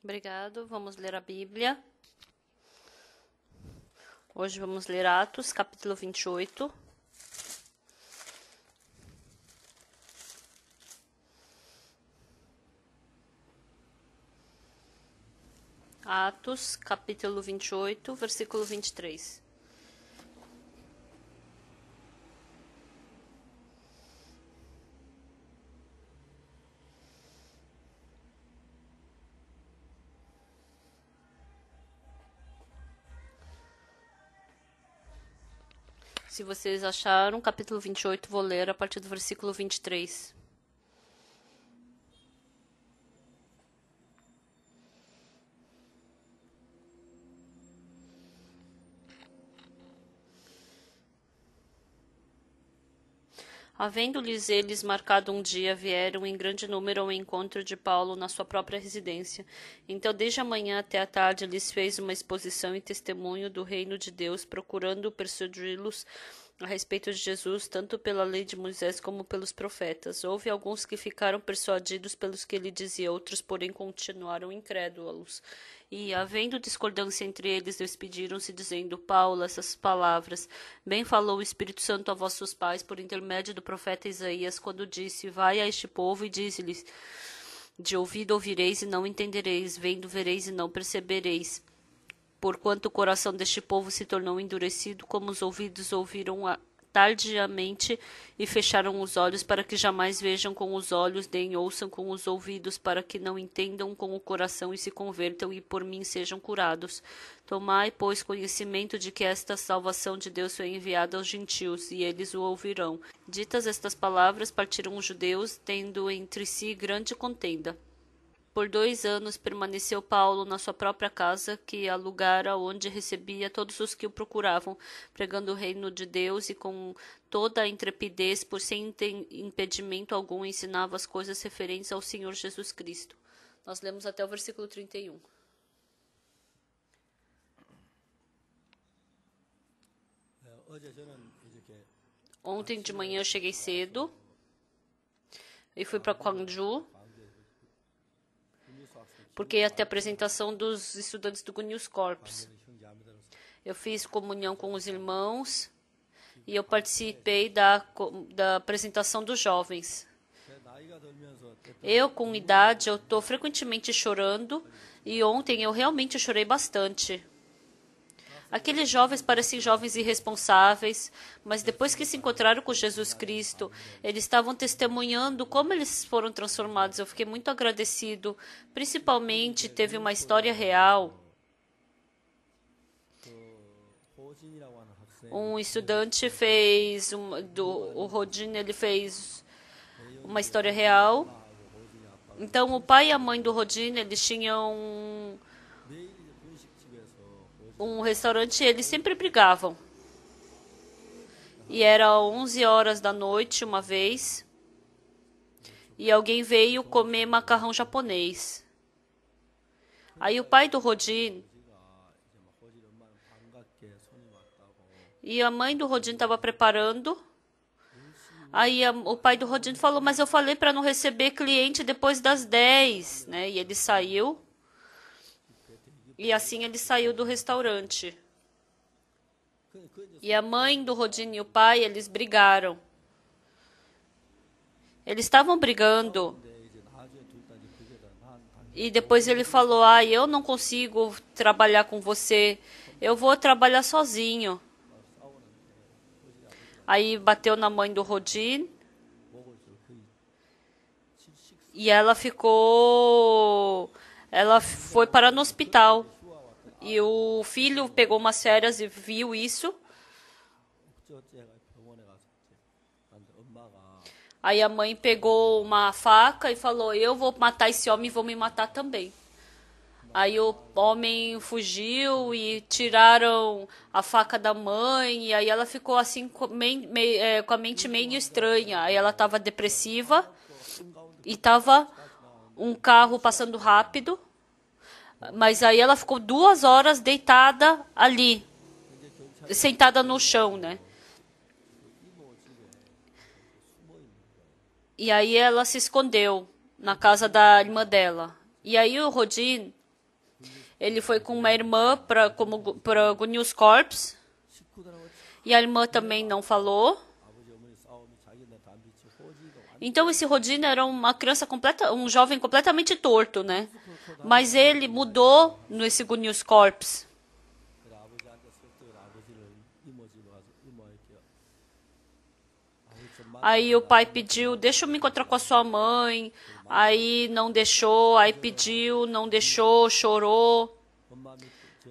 Obrigado. Vamos ler a Bíblia. Hoje vamos ler Atos, capítulo 28. Atos, capítulo 28, versículo 23. Se vocês acharam, capítulo 28, vou ler a partir do versículo 23. Havendo-lhes eles marcado um dia, vieram em grande número ao encontro de Paulo na sua própria residência. Então, desde a manhã até a tarde, lhes fez uma exposição e testemunho do reino de Deus, procurando persuadi-los a respeito de Jesus, tanto pela lei de Moisés como pelos profetas. Houve alguns que ficaram persuadidos pelos que ele dizia, outros, porém, continuaram incrédulos. E, havendo discordância entre eles, despediram-se, dizendo: Paulo, essas palavras, bem falou o Espírito Santo a vossos pais, por intermédio do profeta Isaías, quando disse: Vai a este povo e dize-lhes: De ouvido ouvireis e não entendereis, vendo vereis e não percebereis. Porquanto o coração deste povo se tornou endurecido, como os ouvidos ouviram tardiamente e fecharam os olhos, para que jamais vejam com os olhos, nem ouçam com os ouvidos, para que não entendam com o coração e se convertam e por mim sejam curados. Tomai, pois, conhecimento de que esta salvação de Deus foi enviada aos gentios, e eles o ouvirão. Ditas estas palavras, partiram os judeus, tendo entre si grande contenda. Por 2 anos permaneceu Paulo na sua própria casa, que alugara, onde recebia todos os que o procuravam, pregando o reino de Deus e com toda a intrepidez, por sem impedimento algum, ensinava as coisas referentes ao Senhor Jesus Cristo. Nós lemos até o versículo 31. Ontem de manhã eu cheguei cedo e fui para Gwangju, porque ia ter a apresentação dos estudantes do Good News Corps. Eu fiz comunhão com os irmãos e eu participei da apresentação dos jovens. Eu, com idade, eu estou frequentemente chorando e ontem eu realmente chorei bastante. Aqueles jovens parecem jovens irresponsáveis, mas depois que se encontraram com Jesus Cristo, eles estavam testemunhando como eles foram transformados. Eu fiquei muito agradecido. Principalmente, teve uma história real. Um estudante fez, o Rodin, ele fez uma história real. Então, o pai e a mãe do Rodin, eles tinham um restaurante e eles sempre brigavam. E era 11 horas da noite uma vez. E alguém veio comer macarrão japonês. Aí o pai do Rodin e a mãe do Rodin estava preparando. Aí o pai do Rodin falou: mas eu falei para não receber cliente depois das 10, né? E ele saiu. E assim ele saiu do restaurante. E a mãe do Rodin e o pai, eles brigaram. Eles estavam brigando. E depois ele falou: eu não consigo trabalhar com você. Eu vou trabalhar sozinho. Aí bateu na mãe do Rodin. E ela ficou... Ela foi parar no hospital. E o filho pegou umas férias e viu isso. Aí a mãe pegou uma faca e falou: eu vou matar esse homem e vou me matar também. Aí o homem fugiu e tiraram a faca da mãe. E aí ela ficou assim com a mente meio estranha. Aí ela estava depressiva e estava um carro passando rápido. Mas aí ela ficou 2 horas deitada ali, sentada no chão, né? E aí ela se escondeu na casa da irmã dela. E aí o Rodin, Ele foi com uma irmã para Good News Corps. E a irmã também não falou. Então esse Rodin era uma criança um jovem completamente torto, né? Mas ele mudou nesse Good News Corps. Aí o pai pediu, deixa eu me encontrar com a sua mãe. Aí não deixou, aí pediu, não deixou, chorou.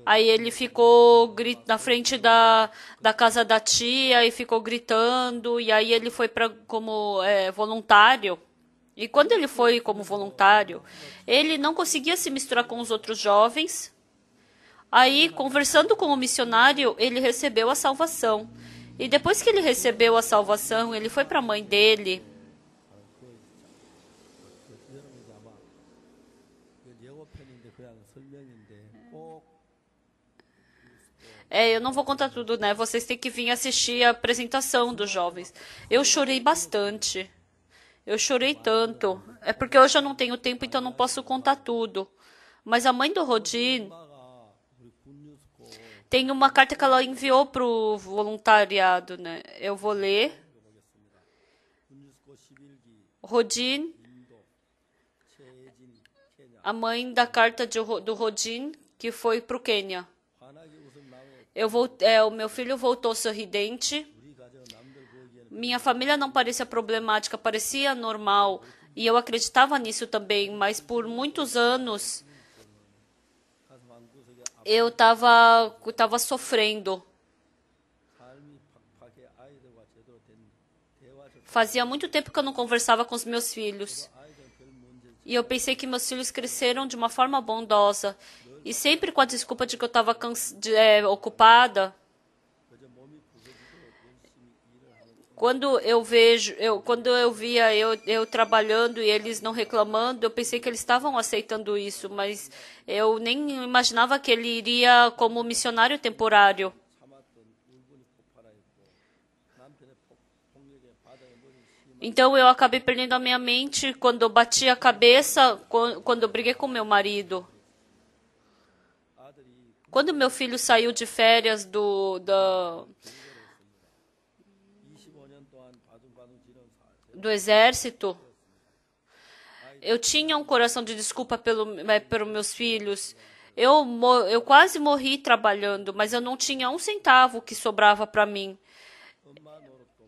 Aí ele ficou na frente da casa da tia e ficou gritando. E aí ele foi como voluntário. E quando ele foi como voluntário, ele não conseguia se misturar com os outros jovens. Aí, conversando com o missionário, ele recebeu a salvação. E depois que ele recebeu a salvação, ele foi para a mãe dele. Eu não vou contar tudo, né? Vocês têm que vir assistir a apresentação dos jovens. Eu chorei bastante. Eu chorei tanto. É porque hoje eu não tenho tempo, então não posso contar tudo. Mas a mãe do Rodin tem uma carta que ela enviou para o voluntariado, né? Eu vou ler. Rodin, a mãe da carta do Rodin, que foi para o Quênia. O meu filho voltou sorridente. Minha família não parecia problemática, parecia normal. E eu acreditava nisso também, mas por muitos anos eu estava sofrendo. Fazia muito tempo que eu não conversava com os meus filhos. E eu pensei que meus filhos cresceram de uma forma bondosa. E sempre com a desculpa de que eu estava ocupada. Quando eu via eu trabalhando e eles não reclamando, eu pensei que eles estavam aceitando isso, mas eu nem imaginava que ele iria como missionário temporário. Então eu acabei perdendo a minha mente quando eu bati a cabeça, quando eu briguei com meu marido. Quando meu filho saiu de férias do exército, eu tinha um coração de desculpa pelos meus filhos. Eu quase morri trabalhando, mas eu não tinha um centavo que sobrava para mim.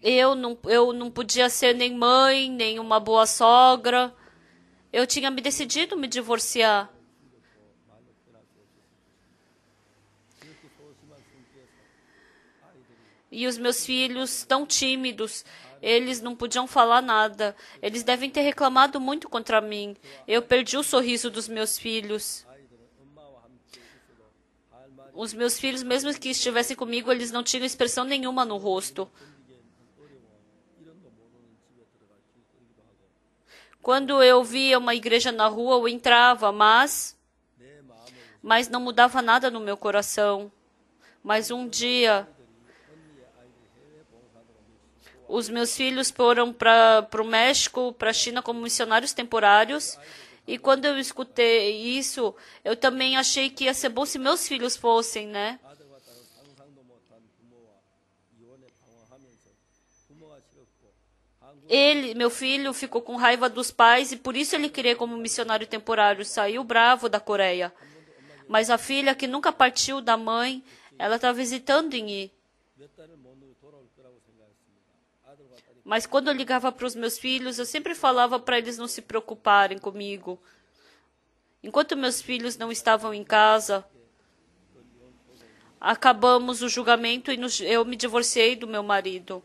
Eu não podia ser nem mãe, nem uma boa sogra. Eu tinha me decidido me divorciar. E os meus filhos, tão tímidos, eles não podiam falar nada. Eles devem ter reclamado muito contra mim. Eu perdi o sorriso dos meus filhos. Os meus filhos, mesmo que estivessem comigo, eles não tinham expressão nenhuma no rosto. Quando eu via uma igreja na rua, eu entrava, mas não mudava nada no meu coração. Mas um dia, os meus filhos foram para o México, para a China como missionários temporários. E quando eu escutei isso, eu também achei que ia ser bom se meus filhos fossem, né? Meu filho, ficou com raiva dos pais e por isso ele queria como missionário temporário. Saiu bravo da Coreia. Mas a filha, que nunca partiu da mãe, ela está visitando em Ir. Mas quando eu ligava para os meus filhos, eu sempre falava para eles não se preocuparem comigo. Enquanto meus filhos não estavam em casa, acabamos o julgamento e eu me divorciei do meu marido.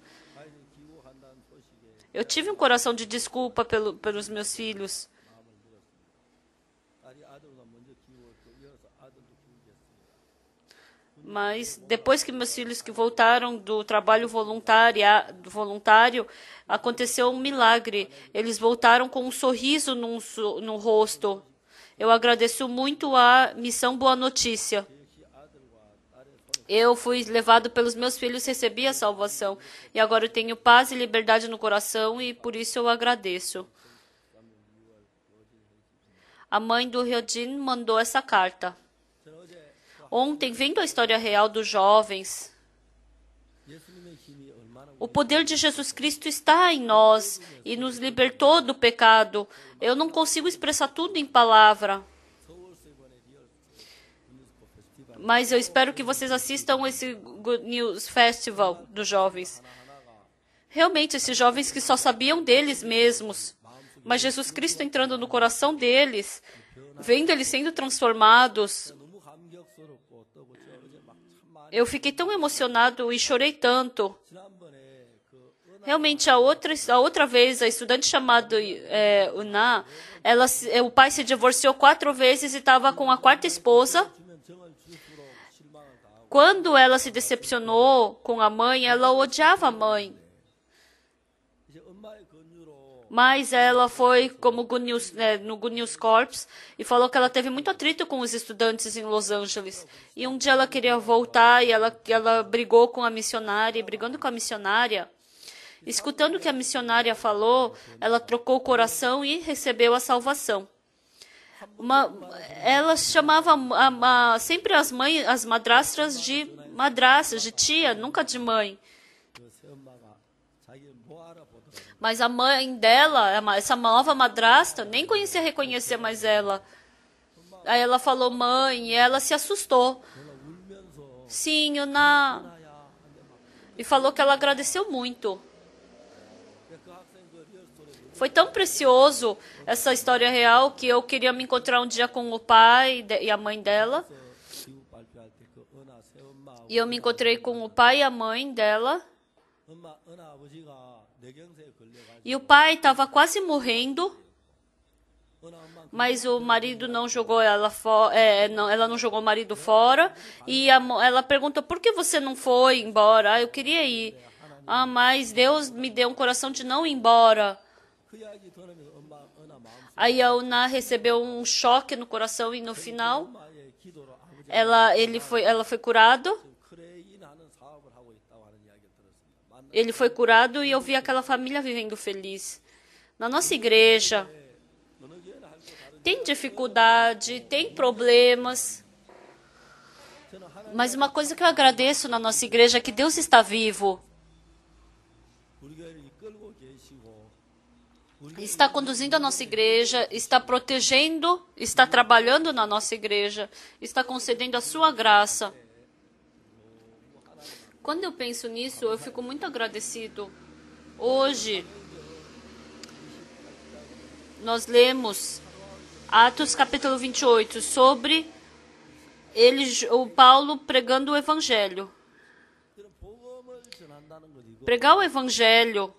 Eu tive um coração de desculpa pelos meus filhos. Mas depois que meus filhos que voltaram do trabalho voluntário, aconteceu um milagre. Eles voltaram com um sorriso no rosto. Eu agradeço muito a Missão Boa Notícia. Eu fui levado pelos meus filhos, recebi a salvação. E agora eu tenho paz e liberdade no coração e por isso eu agradeço. A mãe do Rodin mandou essa carta. Ontem, vendo a história real dos jovens, o poder de Jesus Cristo está em nós e nos libertou do pecado. Eu não consigo expressar tudo em palavra, mas eu espero que vocês assistam esse Good News Festival dos jovens. Realmente, esses jovens que só sabiam deles mesmos, mas Jesus Cristo entrando no coração deles, vendo eles sendo transformados. Eu fiquei tão emocionado e chorei tanto. Realmente, a outra vez, a estudante chamada Una, o pai se divorciou 4 vezes e estava com a 4ª esposa. Quando ela se decepcionou com a mãe, ela odiava a mãe. Mas ela foi como no Good News Corps e falou que ela teve muito atrito com os estudantes em Los Angeles. E um dia ela queria voltar e ela brigou com a missionária. E brigando com a missionária, escutando o que a missionária falou, ela trocou o coração e recebeu a salvação. Ela chamava sempre as madrastras de tia, nunca de mãe. Mas a mãe dela, essa nova madrasta, nem reconhecer mais ela. Aí ela falou, mãe, e ela se assustou. Sim, Ana. E falou que ela agradeceu muito. Foi tão precioso essa história real que eu queria me encontrar um dia com o pai e a mãe dela. E eu me encontrei com o pai e a mãe dela. E o pai estava quase morrendo, mas o marido não jogou ela fora, ela não jogou o marido fora. E ela perguntou, por que você não foi embora? Eu queria ir. Mas Deus me deu um coração de não ir embora. Aí a Una recebeu um choque no coração e no final ela foi curado. Ele foi curado e eu vi aquela família vivendo feliz. Na nossa igreja, tem dificuldade, tem problemas. Mas uma coisa que eu agradeço na nossa igreja é que Deus está vivo. Está conduzindo a nossa igreja, está protegendo, está trabalhando na nossa igreja, está concedendo a sua graça. Quando eu penso nisso, eu fico muito agradecido. Hoje, nós lemos Atos capítulo 28, sobre o Paulo pregando o Evangelho. Pregar o Evangelho.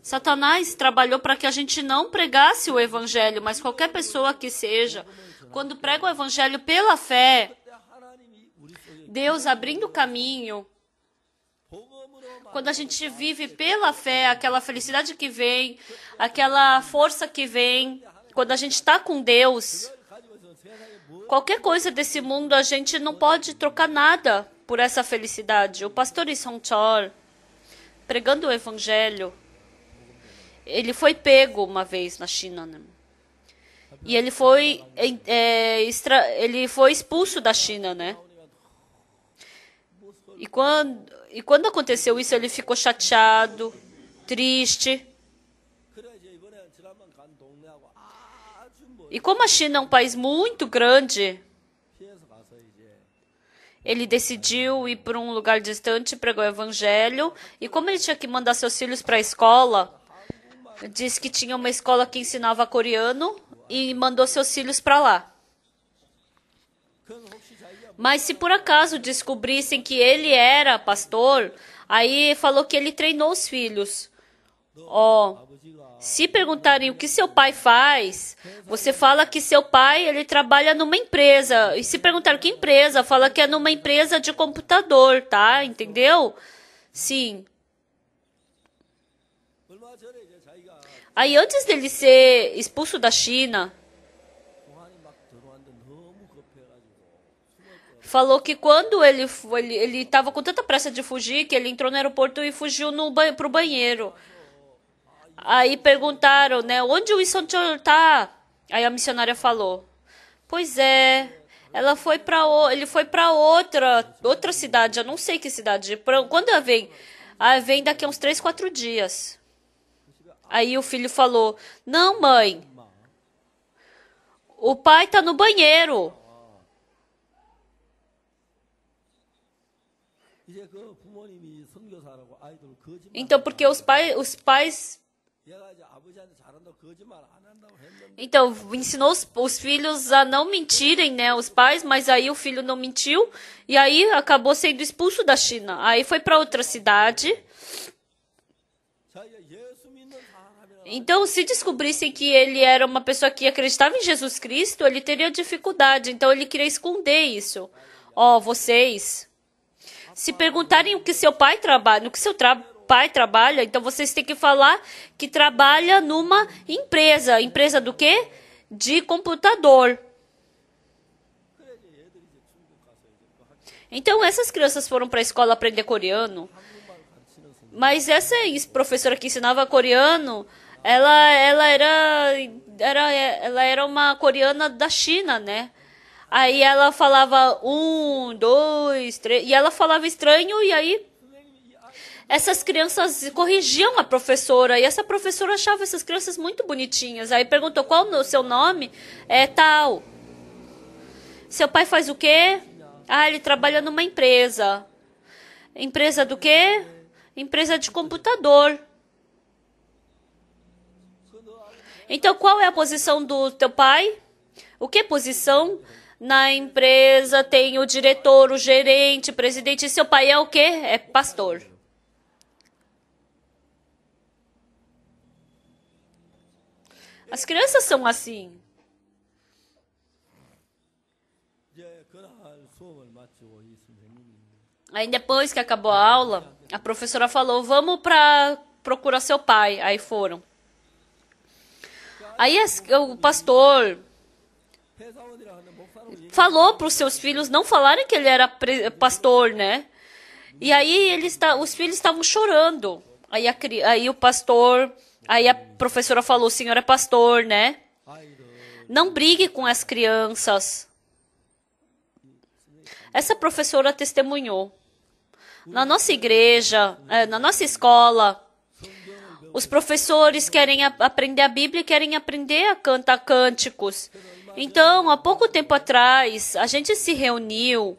Satanás trabalhou para que a gente não pregasse o Evangelho, mas qualquer pessoa que seja, quando prega o Evangelho pela fé, Deus abrindo o caminho, quando a gente vive pela fé, aquela felicidade que vem, aquela força que vem, quando a gente está com Deus, qualquer coisa desse mundo, a gente não pode trocar nada por essa felicidade. O pastor Isong-chol, pregando o Evangelho, ele foi pego uma vez na China, né? E ele foi expulso da China, né? E quando aconteceu isso, ele ficou chateado, triste. E como a China é um país muito grande, ele decidiu ir para um lugar distante, pregou o Evangelho. E como ele tinha que mandar seus filhos para a escola, disse que tinha uma escola que ensinava coreano e mandou seus filhos para lá. Mas se por acaso descobrissem que ele era pastor, aí falou que ele treinou os filhos. Se perguntarem o que seu pai faz, você fala que seu pai ele trabalha numa empresa. E se perguntarem que empresa, fala que é numa empresa de computador, tá? Entendeu? Sim. Aí antes dele ser expulso da China, falou que quando ele estava com tanta pressa de fugir, que ele entrou no aeroporto e fugiu para o banheiro. Aí perguntaram, né, onde o Isong-chol está? Aí a missionária falou: pois é, ele foi para outra cidade, eu não sei que cidade. Quando ela vem? Ah, vem daqui a uns 3, 4 dias. Aí o filho falou: não, mãe, o pai tá no banheiro. Então, porque os pais então, ensinou os filhos a não mentirem, né, os pais, mas aí o filho não mentiu e aí acabou sendo expulso da China. Aí foi para outra cidade. Então, se descobrissem que ele era uma pessoa que acreditava em Jesus Cristo, ele teria dificuldade. Então, ele queria esconder isso. Ó, vocês, se perguntarem o que seu pai trabalha, no que seu pai trabalha, então vocês têm que falar que trabalha numa empresa. Empresa do quê? De computador. Então, essas crianças foram para a escola aprender coreano. Mas essa professora que ensinava coreano, ela era uma coreana da China, né? Aí ela falava 1, 2, 3, e ela falava estranho, e aí essas crianças corrigiam a professora, e essa professora achava essas crianças muito bonitinhas. Aí perguntou: qual o seu nome? É tal. Seu pai faz o quê? Ah, ele trabalha numa empresa. Empresa do quê? Empresa de computador. Então, qual é a posição do teu pai? O que posição? Na empresa tem o diretor, o gerente, o presidente. E seu pai é o quê? É pastor. As crianças são assim. Aí depois que acabou a aula, a professora falou: vamos para procurar seu pai. Aí foram. Aí o pastor falou para os seus filhos não falarem que ele era pastor, né? E aí os filhos estavam chorando. Aí o pastor, aí a professora falou: o senhor é pastor, né? Não brigue com as crianças. Essa professora testemunhou. Na nossa igreja, na nossa escola, os professores querem aprender a Bíblia e querem aprender a cantar cânticos. Então, há pouco tempo atrás, a gente se reuniu.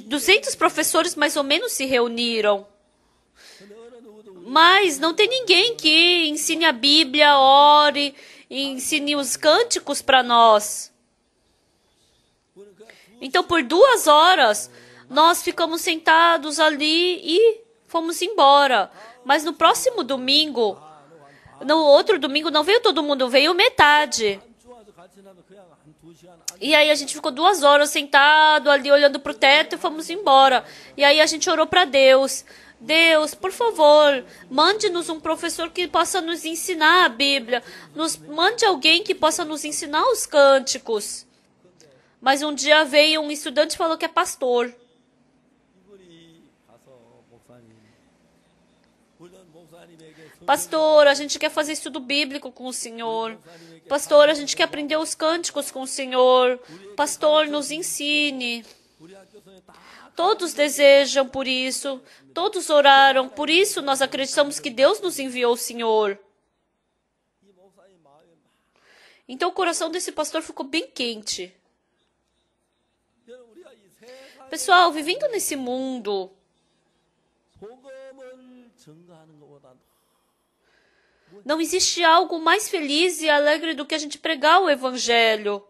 200 professores mais ou menos se reuniram. Mas não tem ninguém que ensine a Bíblia, ore, ensine os cânticos para nós. Então, por 2 horas, nós ficamos sentados ali e fomos embora. Mas no próximo domingo, no outro domingo, não veio todo mundo, veio metade. E aí a gente ficou 2 horas sentado ali, olhando para o teto e fomos embora. E aí a gente orou para Deus. Deus, por favor, mande-nos um professor que possa nos ensinar a Bíblia. Mande alguém que possa nos ensinar os cânticos. Mas um dia veio um estudante e falou que é pastor. Pastor, a gente quer fazer estudo bíblico com o Senhor. Pastor, a gente quer aprender os cânticos com o Senhor. Pastor, nos ensine. Todos desejam por isso. Todos oraram. Por isso nós acreditamos que Deus nos enviou o Senhor. Então o coração desse pastor ficou bem quente. Pessoal, vivendo nesse mundo, não existe algo mais feliz e alegre do que a gente pregar o Evangelho.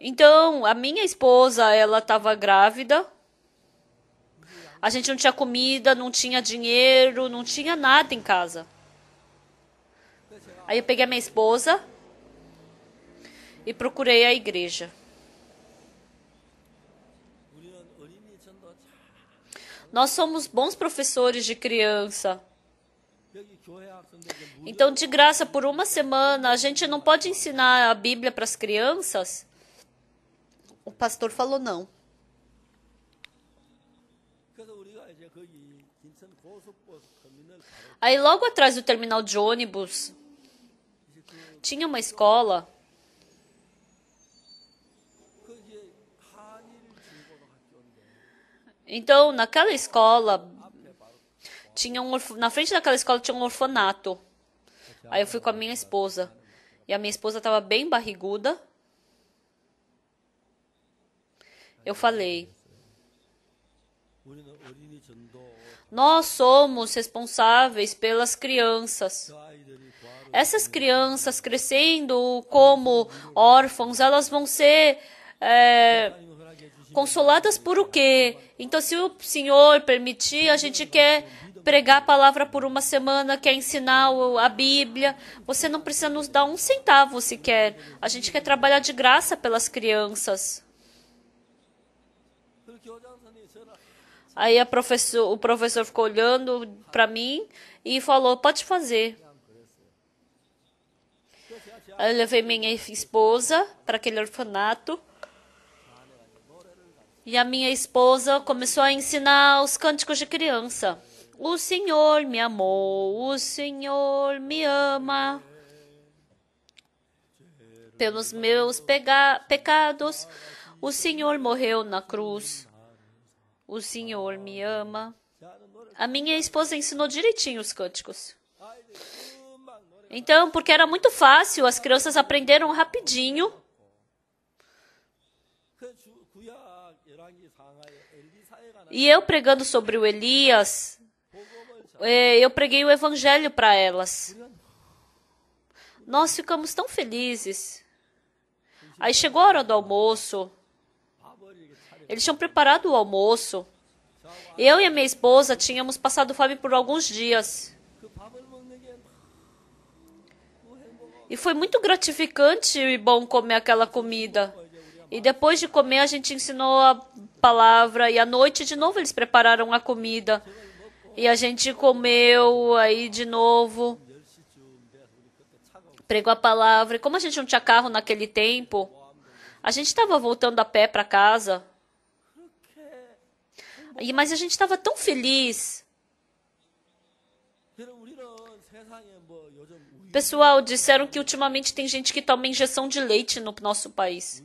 Então, a minha esposa, ela estava grávida. A gente não tinha comida, não tinha dinheiro, não tinha nada em casa. Aí eu peguei a minha esposa e procurei a igreja. Nós somos bons professores de criança. Então, de graça, por 1 semana, a gente não pode ensinar a Bíblia para as crianças? O pastor falou não. Aí logo atrás do terminal de ônibus, tinha uma escola. Então, naquela escola, na frente daquela escola tinha um orfanato. Aí eu fui com a minha esposa. E a minha esposa estava bem barriguda. Eu falei: nós somos responsáveis pelas crianças. Essas crianças crescendo como órfãos, elas vão ser consoladas por o quê? Então, se o Senhor permitir, a gente quer pregar a palavra por uma semana, quer ensinar a Bíblia. Você não precisa nos dar um centavo sequer. A gente quer trabalhar de graça pelas crianças. Aí o professor ficou olhando para mim e falou: pode fazer. Aí eu levei minha esposa para aquele orfanato. E a minha esposa começou a ensinar os cânticos de criança. O Senhor me amou, o Senhor me ama. Pelos meus pecados, o Senhor morreu na cruz. O Senhor me ama. A minha esposa ensinou direitinho os cânticos. Então, porque era muito fácil, as crianças aprenderam rapidinho. E eu pregando sobre o Elias, eu preguei o evangelho para elas. Nós ficamos tão felizes. Aí chegou a hora do almoço. Eles tinham preparado o almoço. Eu e a minha esposa tínhamos passado fome por alguns dias. E foi muito gratificante e bom comer aquela comida. E depois de comer, a gente ensinou a palavra. E à noite, de novo, eles prepararam a comida. E a gente comeu aí de novo. Pregou a palavra. E como a gente não tinha carro naquele tempo, a gente estava voltando a pé para casa. Mas a gente estava tão feliz. Pessoal, disseram que ultimamente tem gente que toma injeção de leite no nosso país.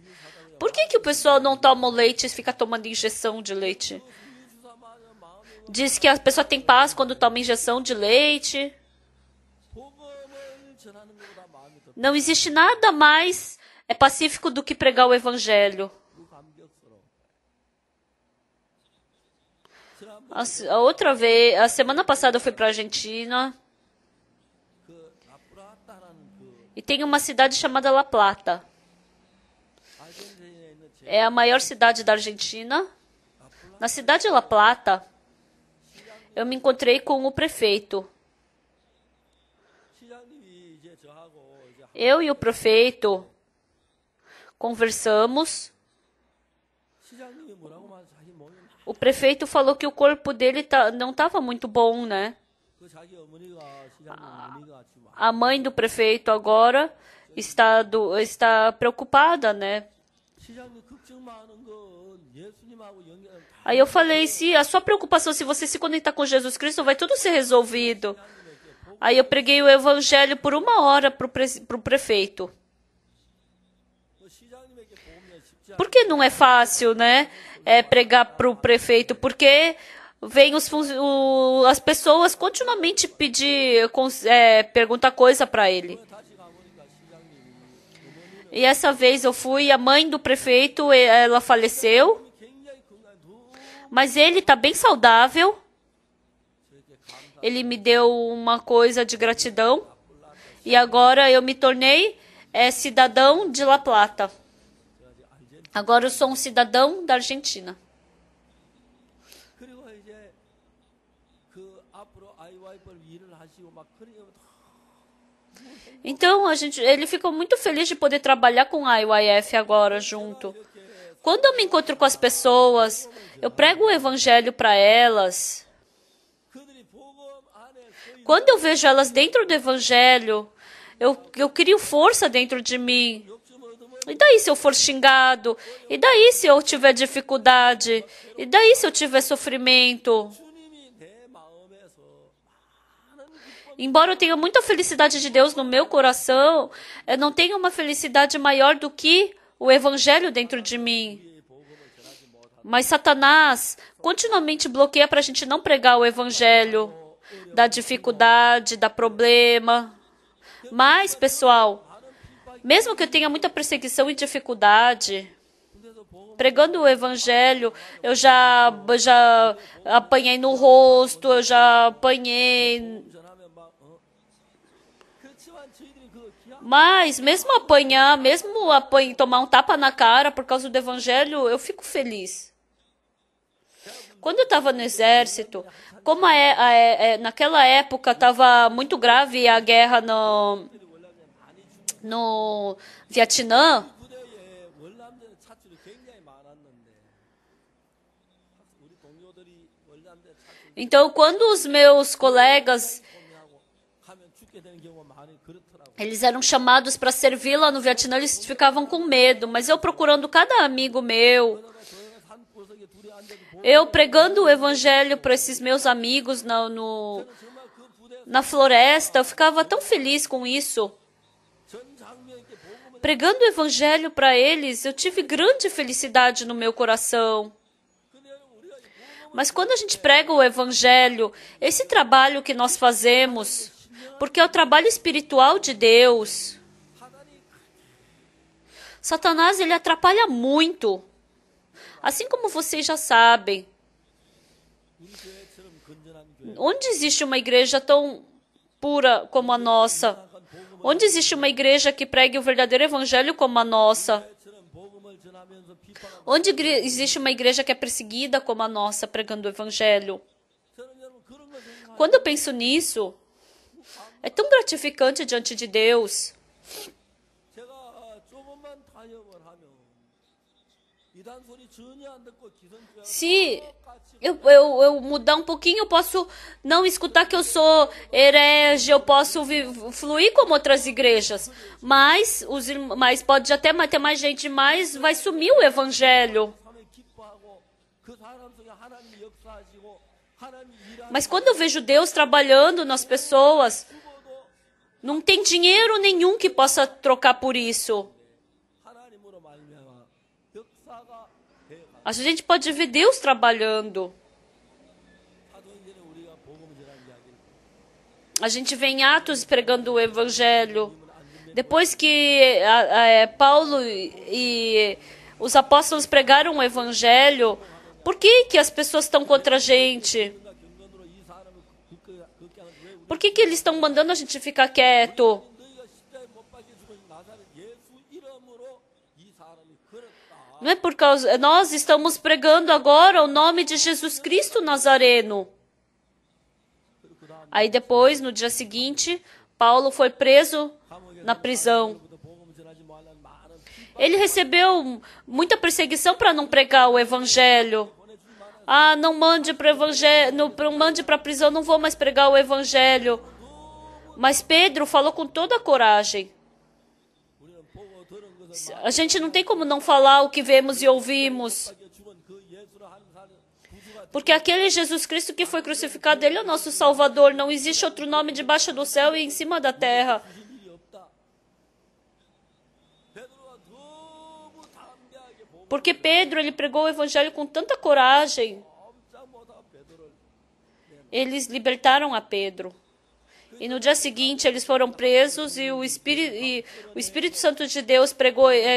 Por que o pessoal não toma o leite e fica tomando injeção de leite? Diz que a pessoa tem paz quando toma injeção de leite. Não existe nada mais pacífico do que pregar o evangelho. A semana passada eu fui para a Argentina. E tem uma cidade chamada La Plata. É a maior cidade da Argentina. Na cidade de La Plata, eu me encontrei com o prefeito. Eu e o prefeito conversamos. O prefeito falou que o corpo dele não estava muito bom, né? A mãe do prefeito agora está preocupada, né? Aí eu falei: se a sua preocupação, se você se conectar com Jesus Cristo, vai tudo ser resolvido. Aí eu preguei o evangelho por 1 hora para o prefeito. Por que não é fácil, né? Pregar para o prefeito? Porque vem as pessoas continuamente perguntar coisa para ele. E essa vez eu fui, a mãe do prefeito, ela faleceu. Mas ele está bem saudável. Ele me deu uma coisa de gratidão. E agora eu me tornei cidadão de La Plata. Agora eu sou um cidadão da Argentina. Então, ele ficou muito feliz de poder trabalhar com a IYF agora junto. Quando eu me encontro com as pessoas, eu prego o evangelho para elas. Quando eu vejo elas dentro do evangelho, eu crio força dentro de mim. E daí se eu for xingado? E daí se eu tiver dificuldade? E daí se eu tiver sofrimento? Embora eu tenha muita felicidade de Deus no meu coração, eu não tenho uma felicidade maior do que o Evangelho dentro de mim. Mas Satanás continuamente bloqueia para a gente não pregar o Evangelho da dificuldade, da problema. Mas, pessoal, mesmo que eu tenha muita perseguição e dificuldade, pregando o Evangelho, eu já apanhei no rosto, eu já apanhei. Mas, mesmo tomar um tapa na cara por causa do Evangelho, eu fico feliz. Quando eu estava no exército, como naquela época estava muito grave a guerra no Vietnã, então quando os meus colegas eles eram chamados para servir lá no Vietnã, eles ficavam com medo, mas eu procurando cada amigo meu, eu pregando o Evangelho para esses meus amigos na floresta, eu ficava tão feliz com isso. Pregando o Evangelho para eles, eu tive grande felicidade no meu coração. Mas quando a gente prega o Evangelho, esse trabalho que nós fazemos, porque é o trabalho espiritual de Deus, Satanás ele atrapalha muito. Assim como vocês já sabem, onde existe uma igreja tão pura como a nossa? Onde existe uma igreja que pregue o verdadeiro evangelho como a nossa? Onde existe uma igreja que é perseguida como a nossa, pregando o evangelho? Quando eu penso nisso, é tão gratificante diante de Deus. Se eu mudar um pouquinho, eu posso não escutar que eu sou herege, eu posso fluir como outras igrejas. Mas pode até ter mais gente, mas vai sumir o evangelho. Mas quando eu vejo Deus trabalhando nas pessoas, não tem dinheiro nenhum que possa trocar por isso. A gente pode ver Deus trabalhando. A gente vê em Atos pregando o Evangelho. Depois que Paulo e os apóstolos pregaram o Evangelho, por que as pessoas estão contra a gente? Por que eles estão mandando a gente ficar quieto? Não é por causa... Nós estamos pregando agora o nome de Jesus Cristo Nazareno. Aí depois, no dia seguinte, Paulo foi preso na prisão. Ele recebeu muita perseguição para não pregar o evangelho. Ah, não mande para a prisão, não vou mais pregar o evangelho. Mas Pedro falou com toda a coragem. A gente não tem como não falar o que vemos e ouvimos. Porque aquele Jesus Cristo que foi crucificado, Ele é o nosso Salvador. Não existe outro nome debaixo do céu e em cima da terra. Porque Pedro, ele pregou o Evangelho com tanta coragem. Eles libertaram a Pedro. E no dia seguinte eles foram presos e o Espírito Santo de Deus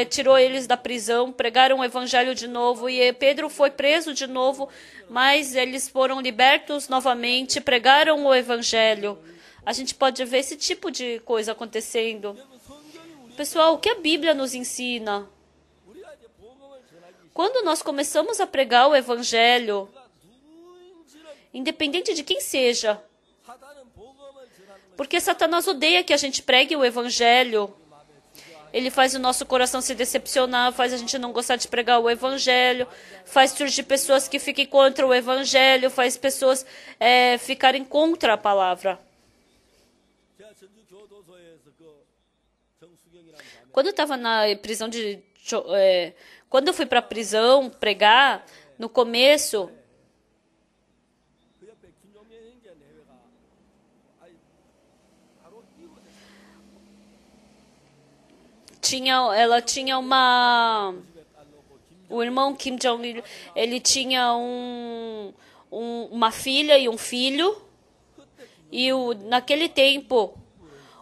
tirou eles da prisão, pregaram o evangelho de novo e Pedro foi preso de novo, mas eles foram libertos novamente, pregaram o evangelho. A gente pode ver esse tipo de coisa acontecendo. Pessoal, o que a Bíblia nos ensina? Quando nós começamos a pregar o evangelho, independente de quem seja, porque Satanás odeia que a gente pregue o evangelho. Ele faz o nosso coração se decepcionar, faz a gente não gostar de pregar o evangelho, faz surgir pessoas que fiquem contra o evangelho, faz pessoas ficarem contra a palavra. Quando eu estava na prisão quando eu fui para a prisão pregar, no começo, ela tinha uma... O irmão Kim Jong-il, ele tinha uma filha e um filho. E naquele tempo,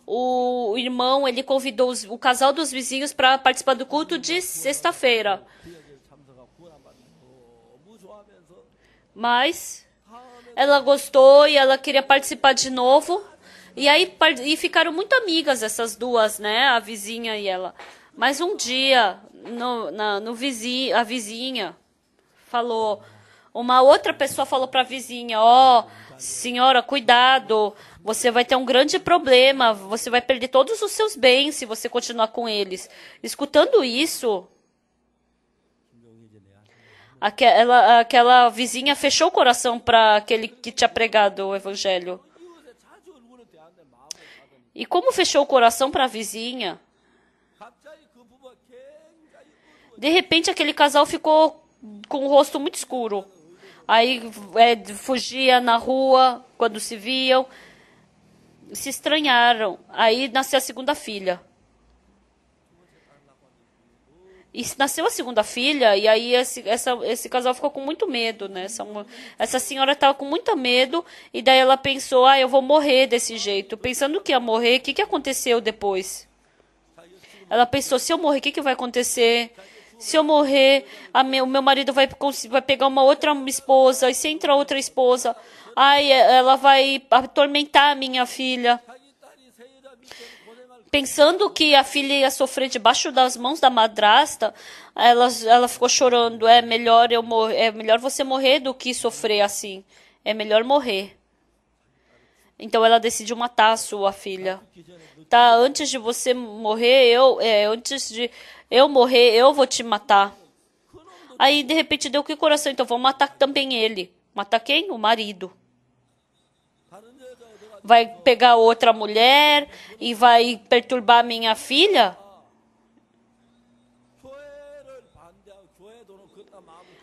o irmão, ele convidou o casal dos vizinhos para participar do culto de sexta-feira. Mas ela gostou e ela queria participar de novo. E aí ficaram muito amigas essas duas, né? A vizinha e ela. Mas um dia, a vizinha falou... Uma outra pessoa falou para a vizinha, senhora, cuidado, você vai ter um grande problema, você vai perder todos os seus bens se você continuar com eles. Escutando isso, aquela vizinha fechou o coração para aquele que tinha pregado o evangelho. E como fechou o coração para a vizinha, de repente aquele casal ficou com o rosto muito escuro. Aí fugia na rua quando se viam, se estranharam. Aí nasceu a segunda filha. E nasceu a segunda filha, e aí esse casal ficou com muito medo, né? Essa senhora estava com muito medo, e daí ela pensou, eu vou morrer desse jeito. Pensando que ia morrer, o que aconteceu depois? Ela pensou, se eu morrer, o que vai acontecer? Se eu morrer, o meu marido vai pegar uma outra esposa, e se entra outra esposa, ela vai atormentar a minha filha. Pensando que a filha ia sofrer debaixo das mãos da madrasta, ela ficou chorando. É melhor você morrer do que sofrer assim. É melhor morrer. Então ela decidiu matar a sua filha. Tá, antes de você morrer, antes de eu morrer, eu vou te matar. Aí, de repente, deu que coração? Então, vou matar também ele. Matar quem? O marido. Vai pegar outra mulher e vai perturbar minha filha?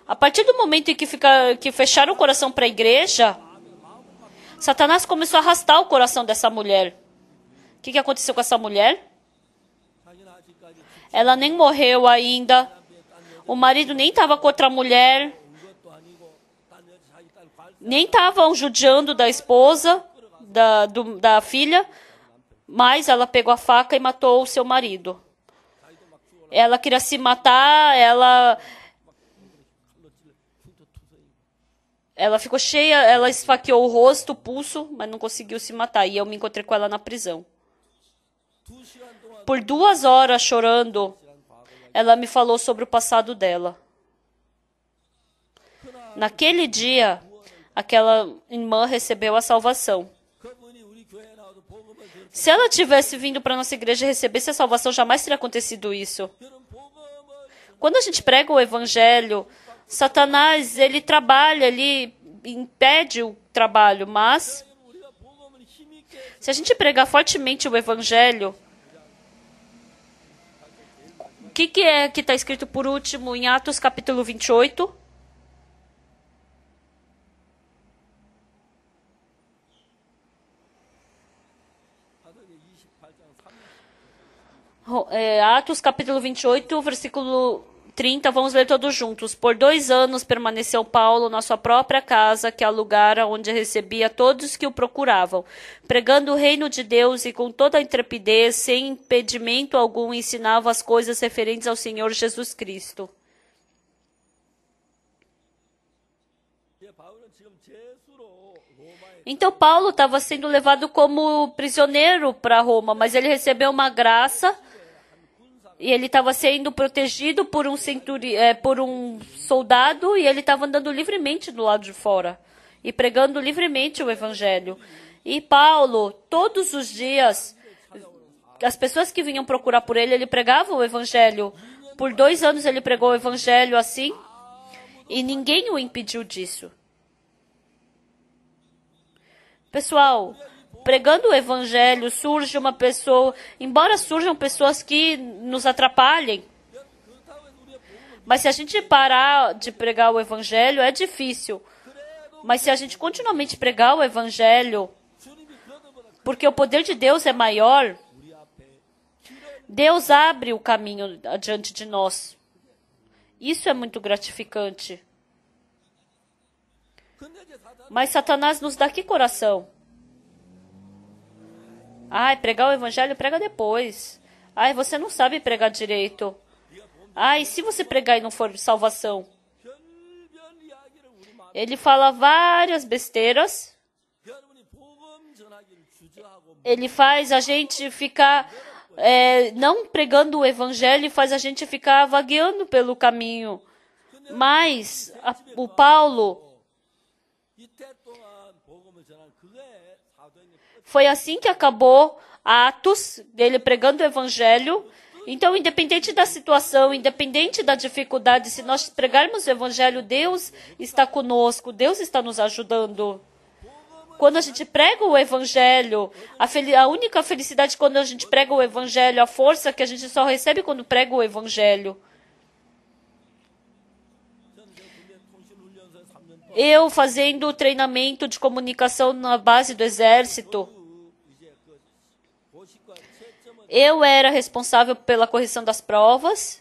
A partir do momento em que fecharam o coração para a igreja, Satanás começou a arrastar o coração dessa mulher. O que aconteceu com essa mulher? Ela nem morreu ainda. O marido nem estava com outra mulher. Nem estavam judiando da esposa, da filha. Mas ela pegou a faca e matou o seu marido. Ela queria se matar, ela ficou cheia, ela esfaqueou o rosto, o pulso, mas não conseguiu se matar. E eu me encontrei com ela na prisão. Por 2 horas chorando, ela me falou sobre o passado dela. Naquele dia, aquela irmã recebeu a salvação. Se ela tivesse vindo para a nossa igreja e recebesse a salvação, jamais teria acontecido isso. Quando a gente prega o evangelho, Satanás, ele trabalha, ele impede o trabalho, mas se a gente pregar fortemente o evangelho, o que é que está escrito por último em Atos capítulo 28? Atos capítulo 28, versículo 30, vamos ler todos juntos. Por 2 anos permaneceu Paulo na sua própria casa, que alugara, onde recebia todos que o procuravam, pregando o reino de Deus e com toda a intrepidez, sem impedimento algum, ensinava as coisas referentes ao Senhor Jesus Cristo. Então Paulo estava sendo levado como prisioneiro para Roma, mas ele recebeu uma graça. E ele estava sendo protegido por um soldado, e ele estava andando livremente do lado de fora e pregando livremente o evangelho. E Paulo, todos os dias, as pessoas que vinham procurar por ele pregava o evangelho. Por 2 anos ele pregou o evangelho assim, e ninguém o impediu disso. Pessoal, pregando o evangelho, surge uma pessoa, embora surjam pessoas que nos atrapalhem, mas se a gente parar de pregar o evangelho, é difícil. Mas se a gente continuamente pregar o evangelho, porque o poder de Deus é maior, Deus abre o caminho adiante de nós. Isso é muito gratificante. Mas Satanás nos dá que coração? Ai, pregar o evangelho, prega depois. Ai, você não sabe pregar direito. Ai, se você pregar e não for salvação. Ele fala várias besteiras. Ele faz a gente ficar não pregando o evangelho, e faz a gente ficar vagueando pelo caminho. Mas o Paulo, foi assim que acabou Atos, dele pregando o evangelho. Então, independente da situação, independente da dificuldade, se nós pregarmos o evangelho, Deus está conosco, Deus está nos ajudando. Quando a gente prega o evangelho, a única felicidade quando a gente prega o evangelho, a força que a gente só recebe quando prega o evangelho. Eu fazendo treinamento de comunicação na base do exército, eu era responsável pela correção das provas.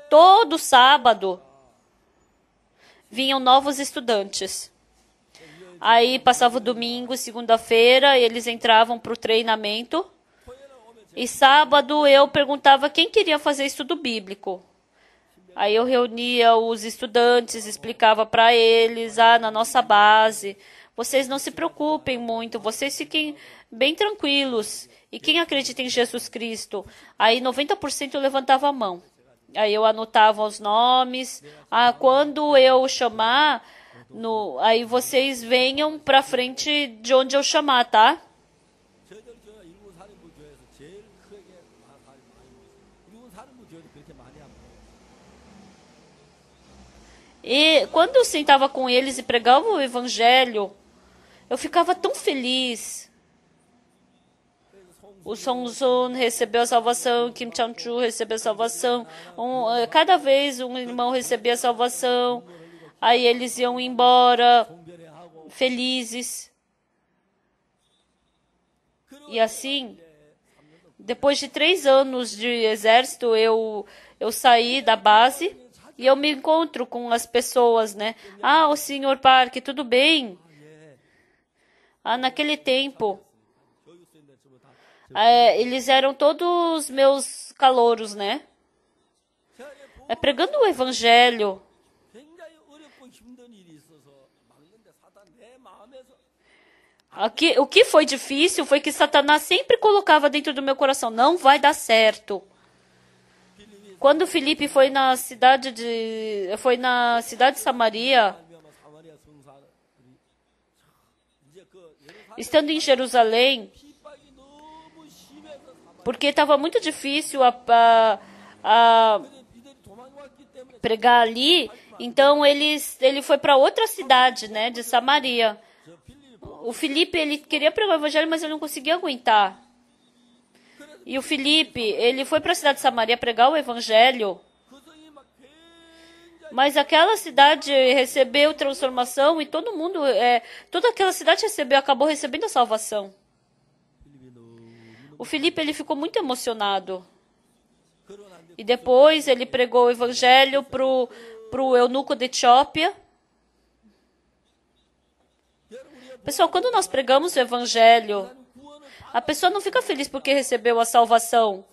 Todo sábado vinham novos estudantes. Aí passava o domingo, segunda-feira, eles entravam para o treinamento. E sábado eu perguntava quem queria fazer estudo bíblico. Aí eu reunia os estudantes, explicava para eles, na nossa base, vocês não se preocupem muito, vocês fiquem bem tranquilos. E quem acredita em Jesus Cristo? Aí 90% levantava a mão. Aí eu anotava os nomes. Quando eu chamar, aí vocês venham para frente de onde eu chamar, tá? E quando eu sentava com eles e pregava o evangelho, eu ficava tão feliz. O Song Sun recebeu a salvação, Kim Chang-chu recebeu a salvação. Cada vez um irmão recebia a salvação. Aí eles iam embora felizes. E assim, depois de 3 anos de exército, eu saí da base e eu me encontro com as pessoas, né? O senhor Park, tudo bem? Naquele tempo, eles eram todos meus calouros, né? Pregando o evangelho. O que foi difícil foi que Satanás sempre colocava dentro do meu coração, não vai dar certo. Quando Filipe foi na cidade de Samaria, estando em Jerusalém, porque estava muito difícil pregar ali, então ele foi para outra cidade, né, de Samaria. O Filipe, ele queria pregar o evangelho, mas ele não conseguia aguentar. E o Filipe, ele foi para a cidade de Samaria pregar o evangelho, mas aquela cidade recebeu transformação e todo mundo, toda aquela cidade acabou recebendo a salvação. O Filipe, ele ficou muito emocionado. E depois ele pregou o evangelho pro eunuco da Etiópia. Pessoal, quando nós pregamos o evangelho, a pessoa não fica feliz porque recebeu a salvação.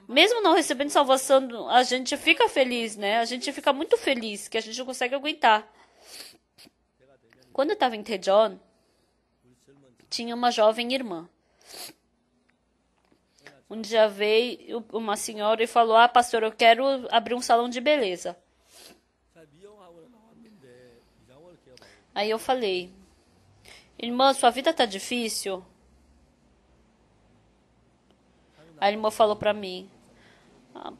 Mesmo não recebendo salvação, a gente fica feliz, né? A gente fica muito feliz, que a gente não consegue aguentar. Quando eu estava em Daejeon, tinha uma jovem irmã. Um dia veio uma senhora e falou, pastor, eu quero abrir um salão de beleza. Aí eu falei, irmã, sua vida tá difícil? A irmã falou para mim,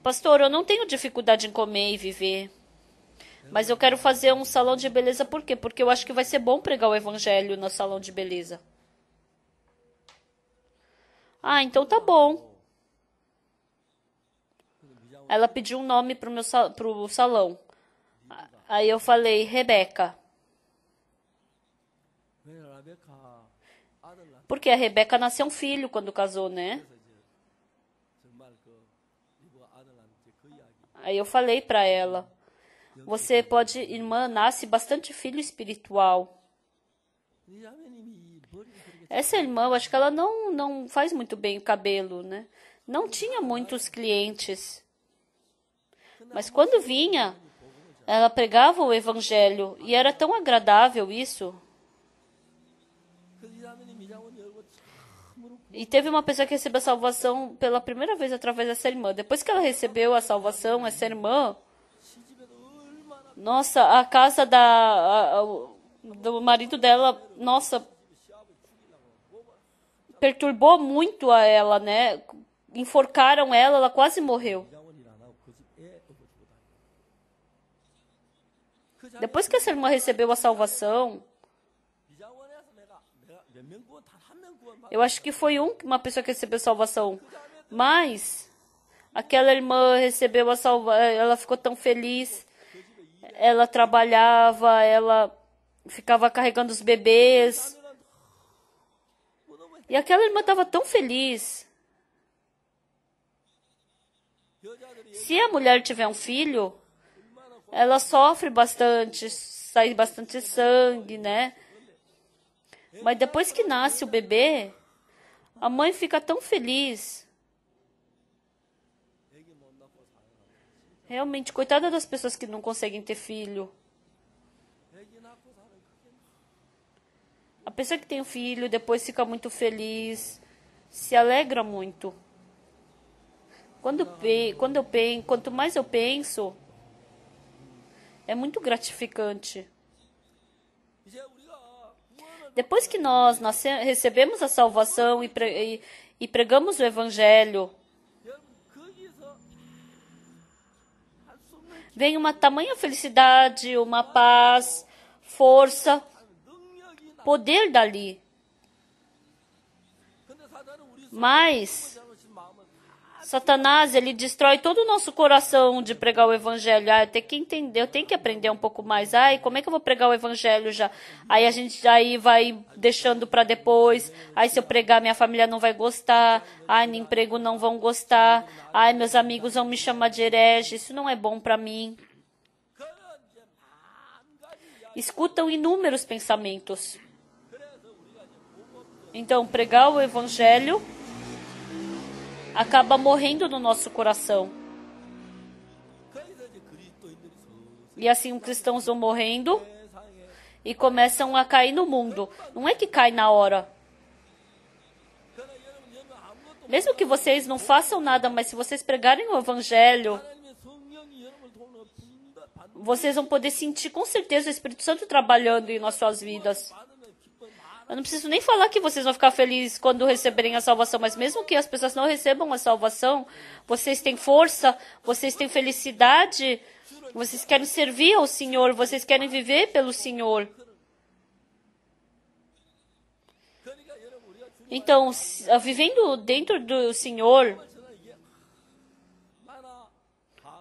pastor, eu não tenho dificuldade em comer e viver, mas eu quero fazer um salão de beleza, por quê? Porque eu acho que vai ser bom pregar o evangelho no salão de beleza. Então tá bom. Ela pediu um nome pro salão. Aí eu falei, Rebeca. Porque a Rebeca nasceu um filho quando casou, né? Aí eu falei para ela, você pode, irmã, nasce bastante filho espiritual. Essa irmã, eu acho que ela não faz muito bem o cabelo, né? Não tinha muitos clientes. Mas quando vinha, ela pregava o evangelho e era tão agradável isso. E teve uma pessoa que recebeu a salvação pela primeira vez através dessa irmã. Depois que ela recebeu a salvação, essa irmã, nossa, a casa do marido dela, nossa, perturbou muito a ela, né? Enforcaram ela, ela quase morreu. Depois que essa irmã recebeu a salvação, eu acho que foi uma pessoa que recebeu a salvação, mas aquela irmã recebeu a salvação, ela ficou tão feliz, ela trabalhava, ela ficava carregando os bebês, e aquela irmã estava tão feliz. Se a mulher tiver um filho, ela sofre bastante, sai bastante sangue, né? Mas depois que nasce o bebê, a mãe fica tão feliz. Realmente, coitada das pessoas que não conseguem ter filho. A pessoa que tem um filho, depois fica muito feliz, se alegra muito. Quanto mais eu penso, é muito gratificante. Depois que nós recebemos a salvação e pregamos o evangelho, vem uma tamanha felicidade, uma paz, força, poder dali. Mas Satanás, ele destrói todo o nosso coração de pregar o evangelho. Ah, eu tenho que entender, eu tenho que aprender um pouco mais. Ai, como é que eu vou pregar o evangelho já? Aí a gente aí vai deixando para depois. Aí se eu pregar, minha família não vai gostar. Ai, no emprego não vão gostar. Ai, meus amigos vão me chamar de herege. Isso não é bom para mim. Escutam inúmeros pensamentos. Então, pregar o evangelho acaba morrendo no nosso coração. E assim os cristãos vão morrendo e começam a cair no mundo. Não é que cai na hora. Mesmo que vocês não façam nada, mas se vocês pregarem o evangelho, vocês vão poder sentir com certeza o Espírito Santo trabalhando em suas vidas. Eu não preciso nem falar que vocês vão ficar felizes quando receberem a salvação, mas mesmo que as pessoas não recebam a salvação, vocês têm força, vocês têm felicidade, vocês querem servir ao Senhor, vocês querem viver pelo Senhor. Então, vivendo dentro do Senhor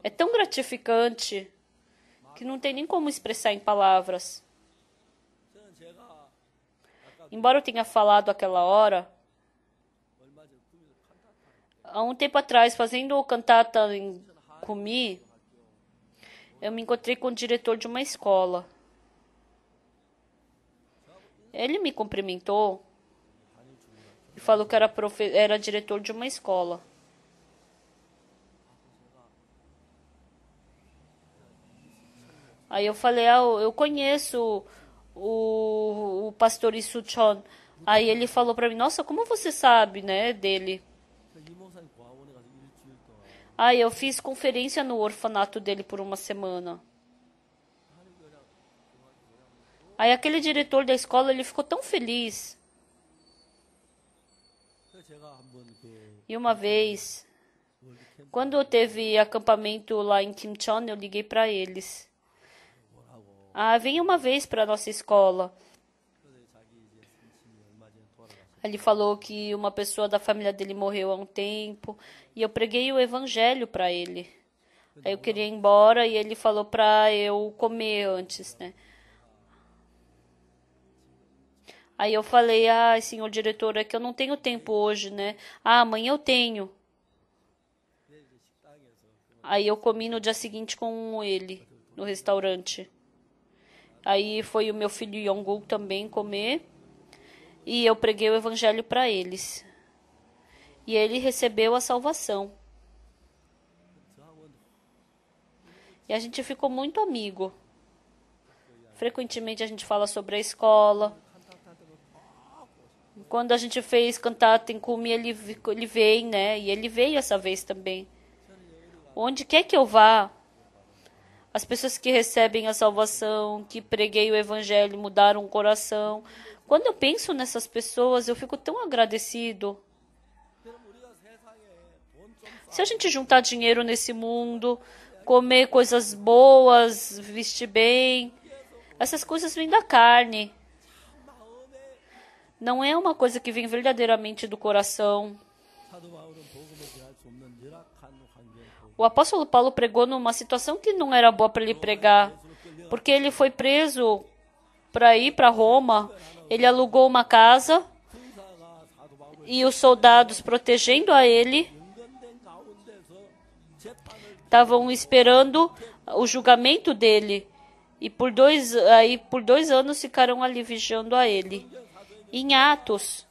é tão gratificante que não tem nem como expressar em palavras. Embora eu tenha falado aquela hora, há um tempo atrás, fazendo cantata em Kumi, eu me encontrei com o diretor de uma escola. Ele me cumprimentou e falou que era diretor de uma escola. Aí eu falei, eu conheço o pastor Isuchon. Aí ele falou para mim, nossa, como você sabe, né, dele? Aí eu fiz conferência no orfanato dele por uma semana. Aí aquele diretor da escola, ele ficou tão feliz. E uma vez, quando teve acampamento lá em Kimcheon, eu liguei para eles. Ah, venha uma vez para a nossa escola. Ele falou que uma pessoa da família dele morreu há um tempo. E eu preguei o evangelho para ele. Aí eu queria ir embora e ele falou para eu comer antes, né? Aí eu falei, senhor diretor, é que eu não tenho tempo hoje, né? Amanhã eu tenho. Aí eu comi no dia seguinte com ele, no restaurante. Aí foi o meu filho Yongguk também comer. E eu preguei o evangelho para eles. E ele recebeu a salvação. E a gente ficou muito amigo. Frequentemente a gente fala sobre a escola. Quando a gente fez cantata em Kumi, ele veio, né? E ele veio essa vez também. Onde quer que eu vá, as pessoas que recebem a salvação, que preguei o evangelho, mudaram o coração. Quando eu penso nessas pessoas, eu fico tão agradecido. Se a gente juntar dinheiro nesse mundo, comer coisas boas, vestir bem, essas coisas vêm da carne. Não é uma coisa que vem verdadeiramente do coração. O apóstolo Paulo pregou numa situação que não era boa para ele pregar, porque ele foi preso para ir para Roma. Ele alugou uma casa e os soldados protegendo a ele estavam esperando o julgamento dele. E por 2 anos ficaram ali vigiando a ele. Em Atos,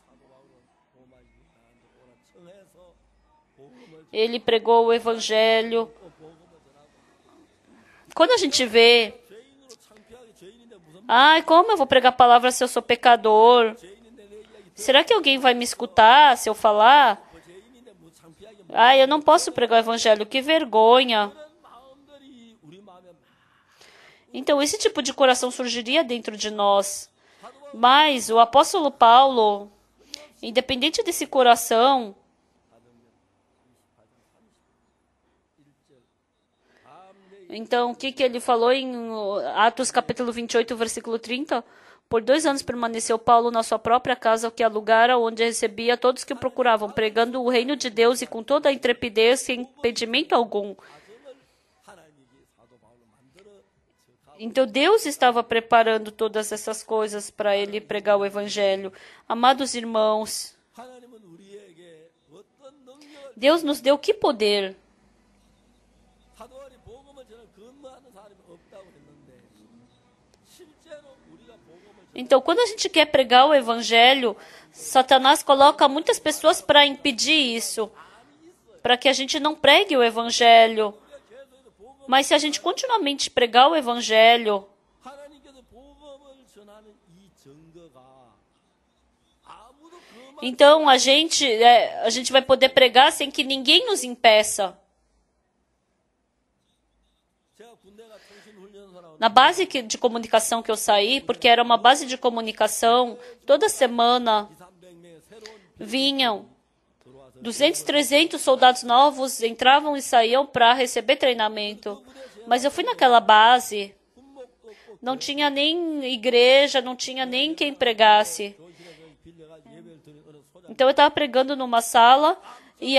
ele pregou o evangelho. Quando a gente vê, como eu vou pregar a palavra se eu sou pecador? Será que alguém vai me escutar se eu falar? Eu não posso pregar o evangelho, que vergonha. Então, esse tipo de coração surgiria dentro de nós. Mas o apóstolo Paulo, independente desse coração, então, o que ele falou em Atos capítulo 28, versículo 30? Por 2 anos permaneceu Paulo na sua própria casa, que alugara, onde recebia todos que o procuravam, pregando o reino de Deus e com toda a intrepidez, sem impedimento algum. Então, Deus estava preparando todas essas coisas para ele pregar o evangelho. Amados irmãos, Deus nos deu que poder? Então, quando a gente quer pregar o evangelho, Satanás coloca muitas pessoas para impedir isso, para que a gente não pregue o evangelho. Mas se a gente continuamente pregar o evangelho, então a gente vai poder pregar sem que ninguém nos impeça. Na base de comunicação que eu saí, porque era uma base de comunicação, toda semana vinham 200, 300 soldados novos, entravam e saíam para receber treinamento. Mas eu fui naquela base, não tinha nem igreja, não tinha nem quem pregasse. Então eu estava pregando numa sala e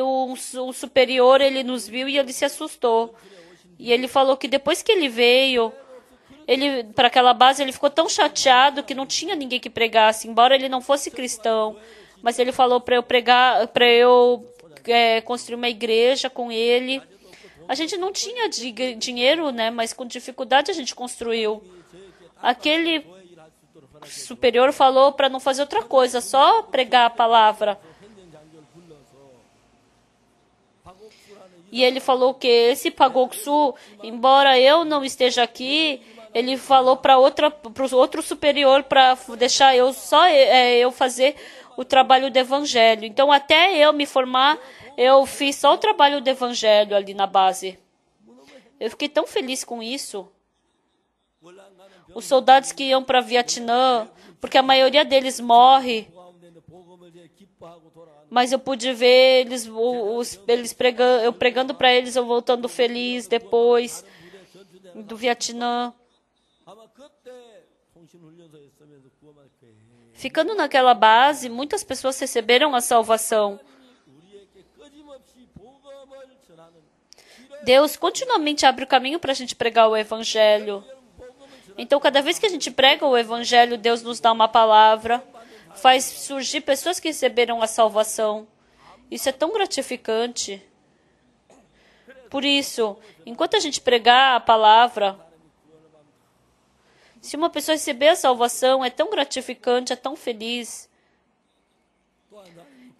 o superior, ele nos viu e ele se assustou. E ele falou que depois que ele veio para aquela base, ele ficou tão chateado que não tinha ninguém que pregasse, embora ele não fosse cristão. Mas ele falou para eu pregar, para eu construir uma igreja com ele. A gente não tinha dinheiro, né? Mas com dificuldade a gente construiu. Aquele superior falou para não fazer outra coisa, só pregar a palavra. E ele falou que esse Pagoksu, embora eu não esteja aqui, ele falou para o outro superior para deixar eu fazer o trabalho do evangelho. Então, até eu me formar, eu fiz só o trabalho do evangelho ali na base. Eu fiquei tão feliz com isso. Os soldados que iam para Vietnã, porque a maioria deles morre, mas eu pude ver eu pregando para eles, eu voltando feliz depois do Vietnã. Ficando naquela base, muitas pessoas receberam a salvação. Deus continuamente abre o caminho para a gente pregar o evangelho. Então, cada vez que a gente prega o evangelho, Deus nos dá uma palavra, faz surgir pessoas que receberam a salvação. Isso é tão gratificante. Por isso, enquanto a gente pregar a palavra, se uma pessoa receber a salvação, é tão gratificante, é tão feliz.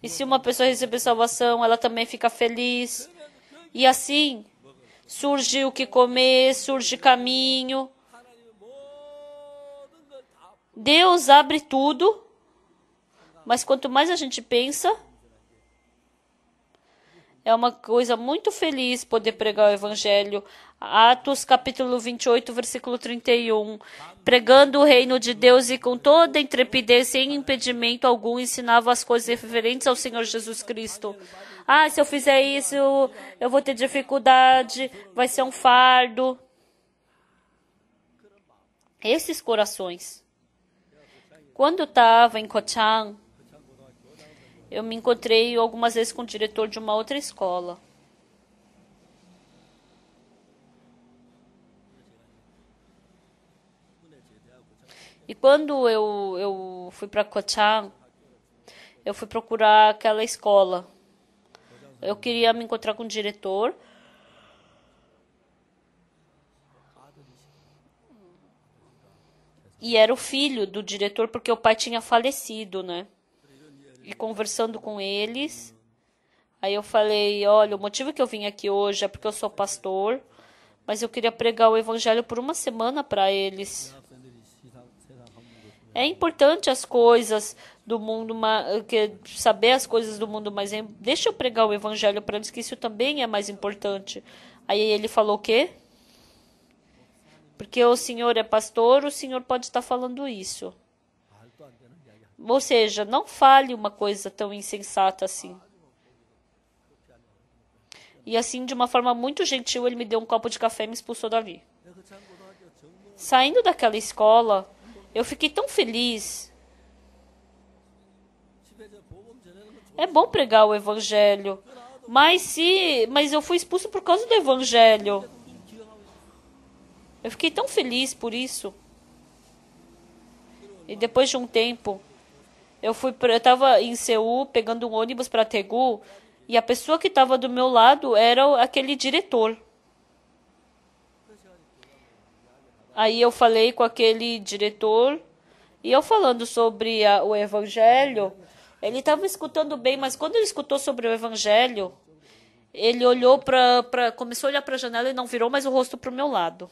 E se uma pessoa receber salvação, ela também fica feliz. E assim, surge o que comer, surge caminho. Deus abre tudo, mas quanto mais a gente pensa, é uma coisa muito feliz poder pregar o Evangelho. Atos capítulo 28, versículo 31. Pregando o reino de Deus e com toda intrepidez, sem impedimento algum, ensinava as coisas referentes ao Senhor Jesus Cristo. Ah, se eu fizer isso, eu vou ter dificuldade, vai ser um fardo. Esses corações. Quando eu estava em Kochang, eu me encontrei algumas vezes com o diretor de uma outra escola. E quando eu fui para Kochang, eu fui procurar aquela escola. Eu queria me encontrar com o diretor. E era o filho do diretor, porque o pai tinha falecido, né? E conversando com eles, aí eu falei, olha, o motivo que eu vim aqui hoje é porque eu sou pastor, mas eu queria pregar o evangelho por uma semana para eles. É importante as coisas do mundo, saber as coisas do mundo, mas deixa eu pregar o evangelho para eles, que isso também é mais importante. Aí ele falou o quê? Porque o senhor é pastor, o senhor pode estar falando isso. Ou seja, não fale uma coisa tão insensata assim. E assim, de uma forma muito gentil, ele me deu um copo de café e me expulsou dali. Saindo daquela escola, eu fiquei tão feliz. É bom pregar o evangelho, mas eu fui expulso por causa do evangelho. Eu fiquei tão feliz por isso. E depois de um tempo, eu estava em Seul pegando um ônibus para Daegu e a pessoa que estava do meu lado era aquele diretor. Aí eu falei com aquele diretor e eu falando sobre o evangelho, ele estava escutando bem, mas quando ele escutou sobre o evangelho, ele olhou começou a olhar para a janela e não virou mais o rosto para o meu lado.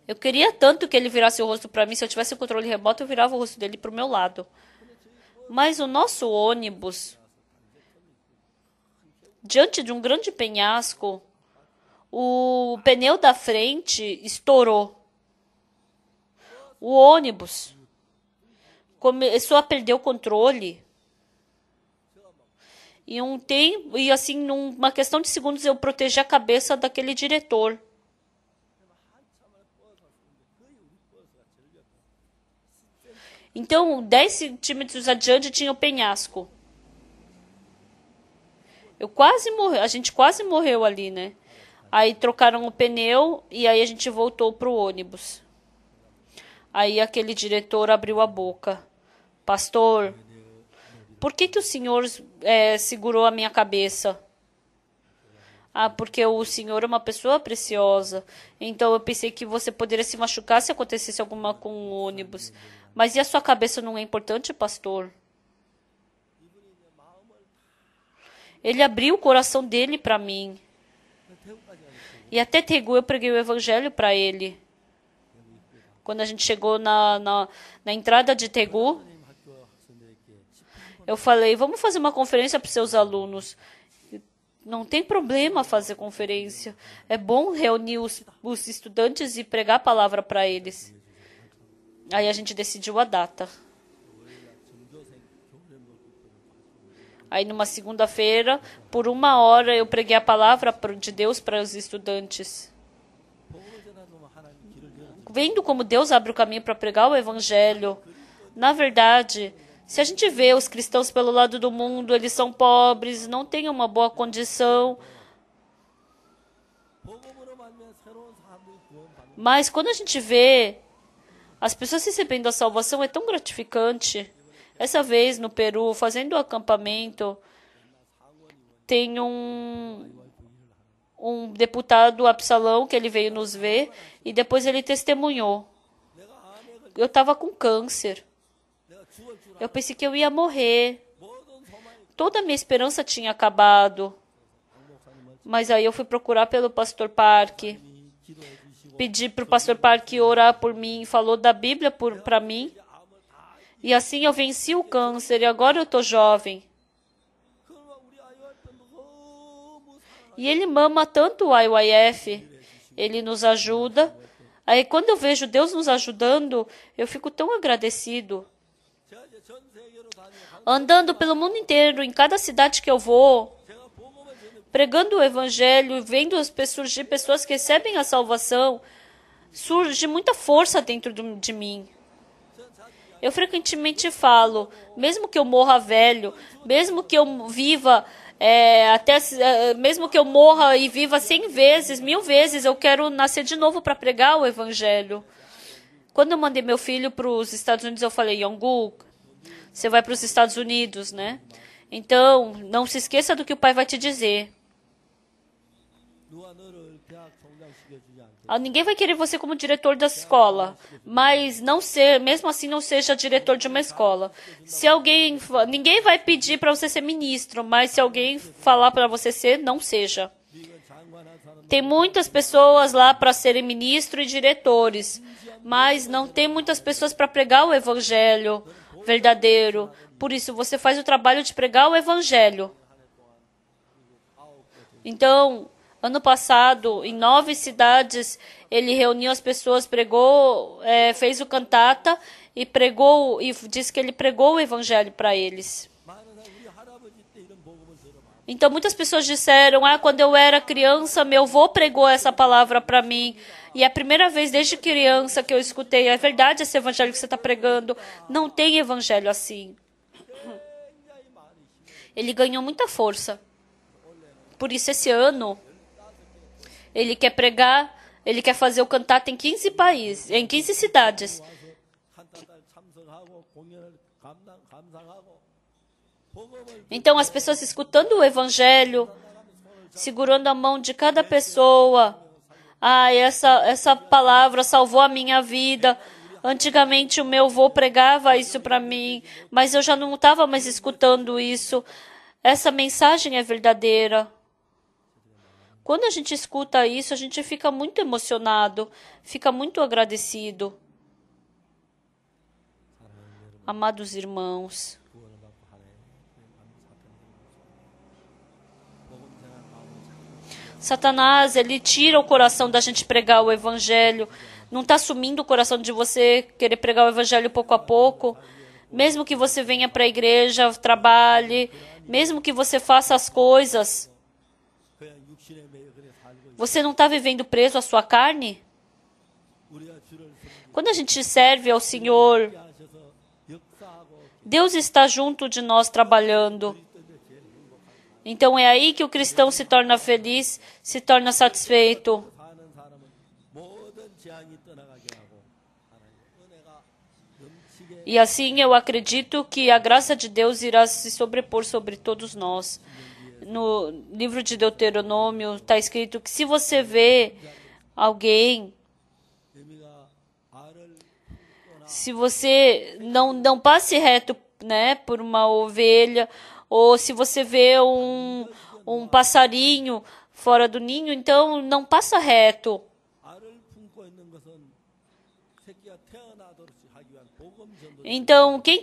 Eu queria tanto que ele virasse o rosto para mim. Se eu tivesse o controle remoto, eu virava o rosto dele para o meu lado. Mas o nosso ônibus, diante de um grande penhasco, o pneu da frente estourou. O ônibus começou a perder o controle. E assim, numa questão de segundos, eu protegi a cabeça daquele diretor. Então, 10 centímetros adiante tinha o penhasco. A gente quase morreu ali, né? Aí trocaram o pneu e aí a gente voltou pro ônibus. Aí aquele diretor abriu a boca. Pastor, por que o senhor segurou a minha cabeça? Ah, porque o senhor é uma pessoa preciosa. Então eu pensei que você poderia se machucar se acontecesse alguma com o ônibus. Mas e a sua cabeça não é importante, pastor? Ele abriu o coração dele para mim. E até Daegu eu preguei o evangelho para ele. Quando a gente chegou na entrada de Daegu, eu falei, vamos fazer uma conferência para os seus alunos. Não tem problema fazer conferência. É bom reunir os estudantes e pregar a palavra para eles. Aí a gente decidiu a data. Aí numa segunda-feira, por 1 hora, eu preguei a palavra de Deus para os estudantes. Vendo como Deus abre o caminho para pregar o evangelho. Na verdade, se a gente vê os cristãos pelo lado do mundo, eles são pobres, não têm uma boa condição. Mas quando a gente vê as pessoas recebendo a salvação, é tão gratificante. Essa vez no Peru, fazendo o acampamento, tem um deputado, Absalão, que ele veio nos ver, e depois ele testemunhou. Eu estava com câncer. Eu pensei que eu ia morrer. Toda a minha esperança tinha acabado. Mas aí eu fui procurar pelo pastor Park. Pedi para o pastor Park orar por mim. Falou da Bíblia para mim. E assim eu venci o câncer. E agora eu estou jovem. E ele mama tanto o IYF. Ele nos ajuda. Aí quando eu vejo Deus nos ajudando, eu fico tão agradecido. Andando pelo mundo inteiro, em cada cidade que eu vou, pregando o Evangelho, vendo surgir pessoas que recebem a salvação, surge muita força dentro de mim. Eu frequentemente falo, mesmo que eu morra velho, mesmo que eu viva, mesmo que eu morra e viva 100 vezes, 1000 vezes, eu quero nascer de novo para pregar o Evangelho. Quando eu mandei meu filho para os Estados Unidos, eu falei, Yongguk, você vai para os Estados Unidos, né? Então, não se esqueça do que o pai vai te dizer. Ninguém vai querer você como diretor da escola, mas mesmo assim não seja diretor de uma escola. Ninguém vai pedir para você ser ministro, mas se alguém falar para você ser, não seja. Tem muitas pessoas lá para serem ministros e diretores, mas não tem muitas pessoas para pregar o Evangelho verdadeiro. Por isso, você faz o trabalho de pregar o Evangelho. Então, ano passado, em 9 cidades, ele reuniu as pessoas, pregou, fez o cantata e pregou, e disse que ele pregou o Evangelho para eles. Então, muitas pessoas disseram, quando eu era criança, meu avô pregou essa palavra para mim. E é a primeira vez desde criança que eu escutei, é verdade esse evangelho que você está pregando. Não tem evangelho assim. Ele ganhou muita força. Por isso, esse ano, ele quer pregar, ele quer fazer o cantata em 15 países, em 15 cidades. Então, as pessoas escutando o evangelho, segurando a mão de cada pessoa. Essa palavra salvou a minha vida. Antigamente o meu avô pregava isso para mim, mas eu já não estava mais escutando isso. Essa mensagem é verdadeira. Quando a gente escuta isso, a gente fica muito emocionado, fica muito agradecido. Amados irmãos, Satanás, ele tira o coração da gente pregar o evangelho. Não está sumindo o coração de você querer pregar o evangelho pouco a pouco. Mesmo que você venha para a igreja, trabalhe, mesmo que você faça as coisas, você não está vivendo preso à sua carne? Quando a gente serve ao Senhor, Deus está junto de nós trabalhando. Então é aí que o cristão se torna feliz, se torna satisfeito. E assim eu acredito que a graça de Deus irá se sobrepor sobre todos nós. No livro de Deuteronômio está escrito que se você vê alguém, se você não passe reto, né, por uma ovelha, ou se você vê um passarinho fora do ninho, então não passa reto. Então, quem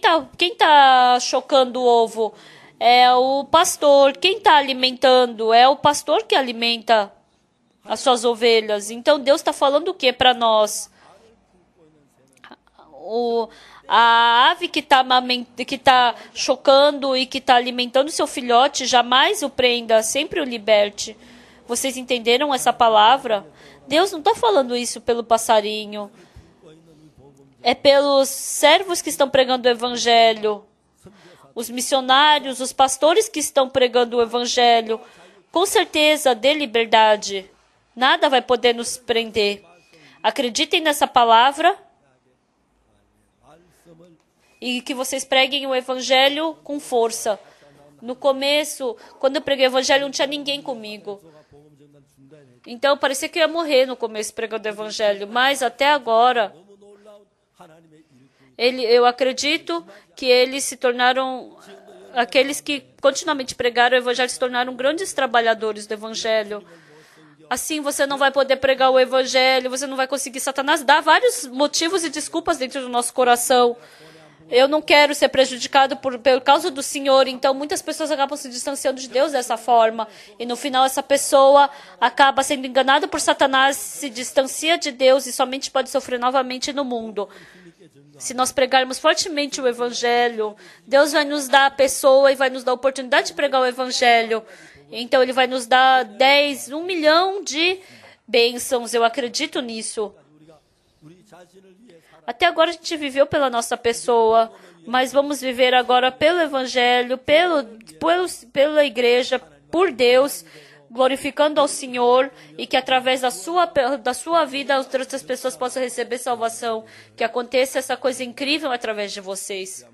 tá chocando o ovo? É o pastor. Quem está alimentando? É o pastor que alimenta as suas ovelhas. Então, Deus está falando o que para nós? A ave que está chocando e que está alimentando seu filhote, jamais o prenda, sempre o liberte. Vocês entenderam essa palavra? Deus não está falando isso pelo passarinho. É pelos servos que estão pregando o evangelho. Os missionários, os pastores que estão pregando o evangelho. Com certeza, dê liberdade. Nada vai poder nos prender. Acreditem nessa palavra. E que vocês preguem o evangelho com força. No começo, quando eu preguei o evangelho, não tinha ninguém comigo. Então, parecia que eu ia morrer no começo pregando o evangelho, mas até agora, eu acredito que eles se tornaram, aqueles que continuamente pregaram o evangelho se tornaram grandes trabalhadores do evangelho. Assim você não vai poder pregar o evangelho, você não vai conseguir. Satanás dá vários motivos e desculpas dentro do nosso coração. Eu não quero ser prejudicado por causa do Senhor. Então, muitas pessoas acabam se distanciando de Deus dessa forma. E no final, essa pessoa acaba sendo enganada por Satanás, se distancia de Deus e somente pode sofrer novamente no mundo. Se nós pregarmos fortemente o Evangelho, Deus vai nos dar a pessoa e vai nos dar a oportunidade de pregar o Evangelho. Então, Ele vai nos dar 1 milhão de bênçãos. Eu acredito nisso. Até agora a gente viveu pela nossa pessoa, mas vamos viver agora pelo Evangelho, pela igreja, por Deus, glorificando ao Senhor e que através da sua vida outras pessoas possam receber salvação. Que aconteça essa coisa incrível através de vocês.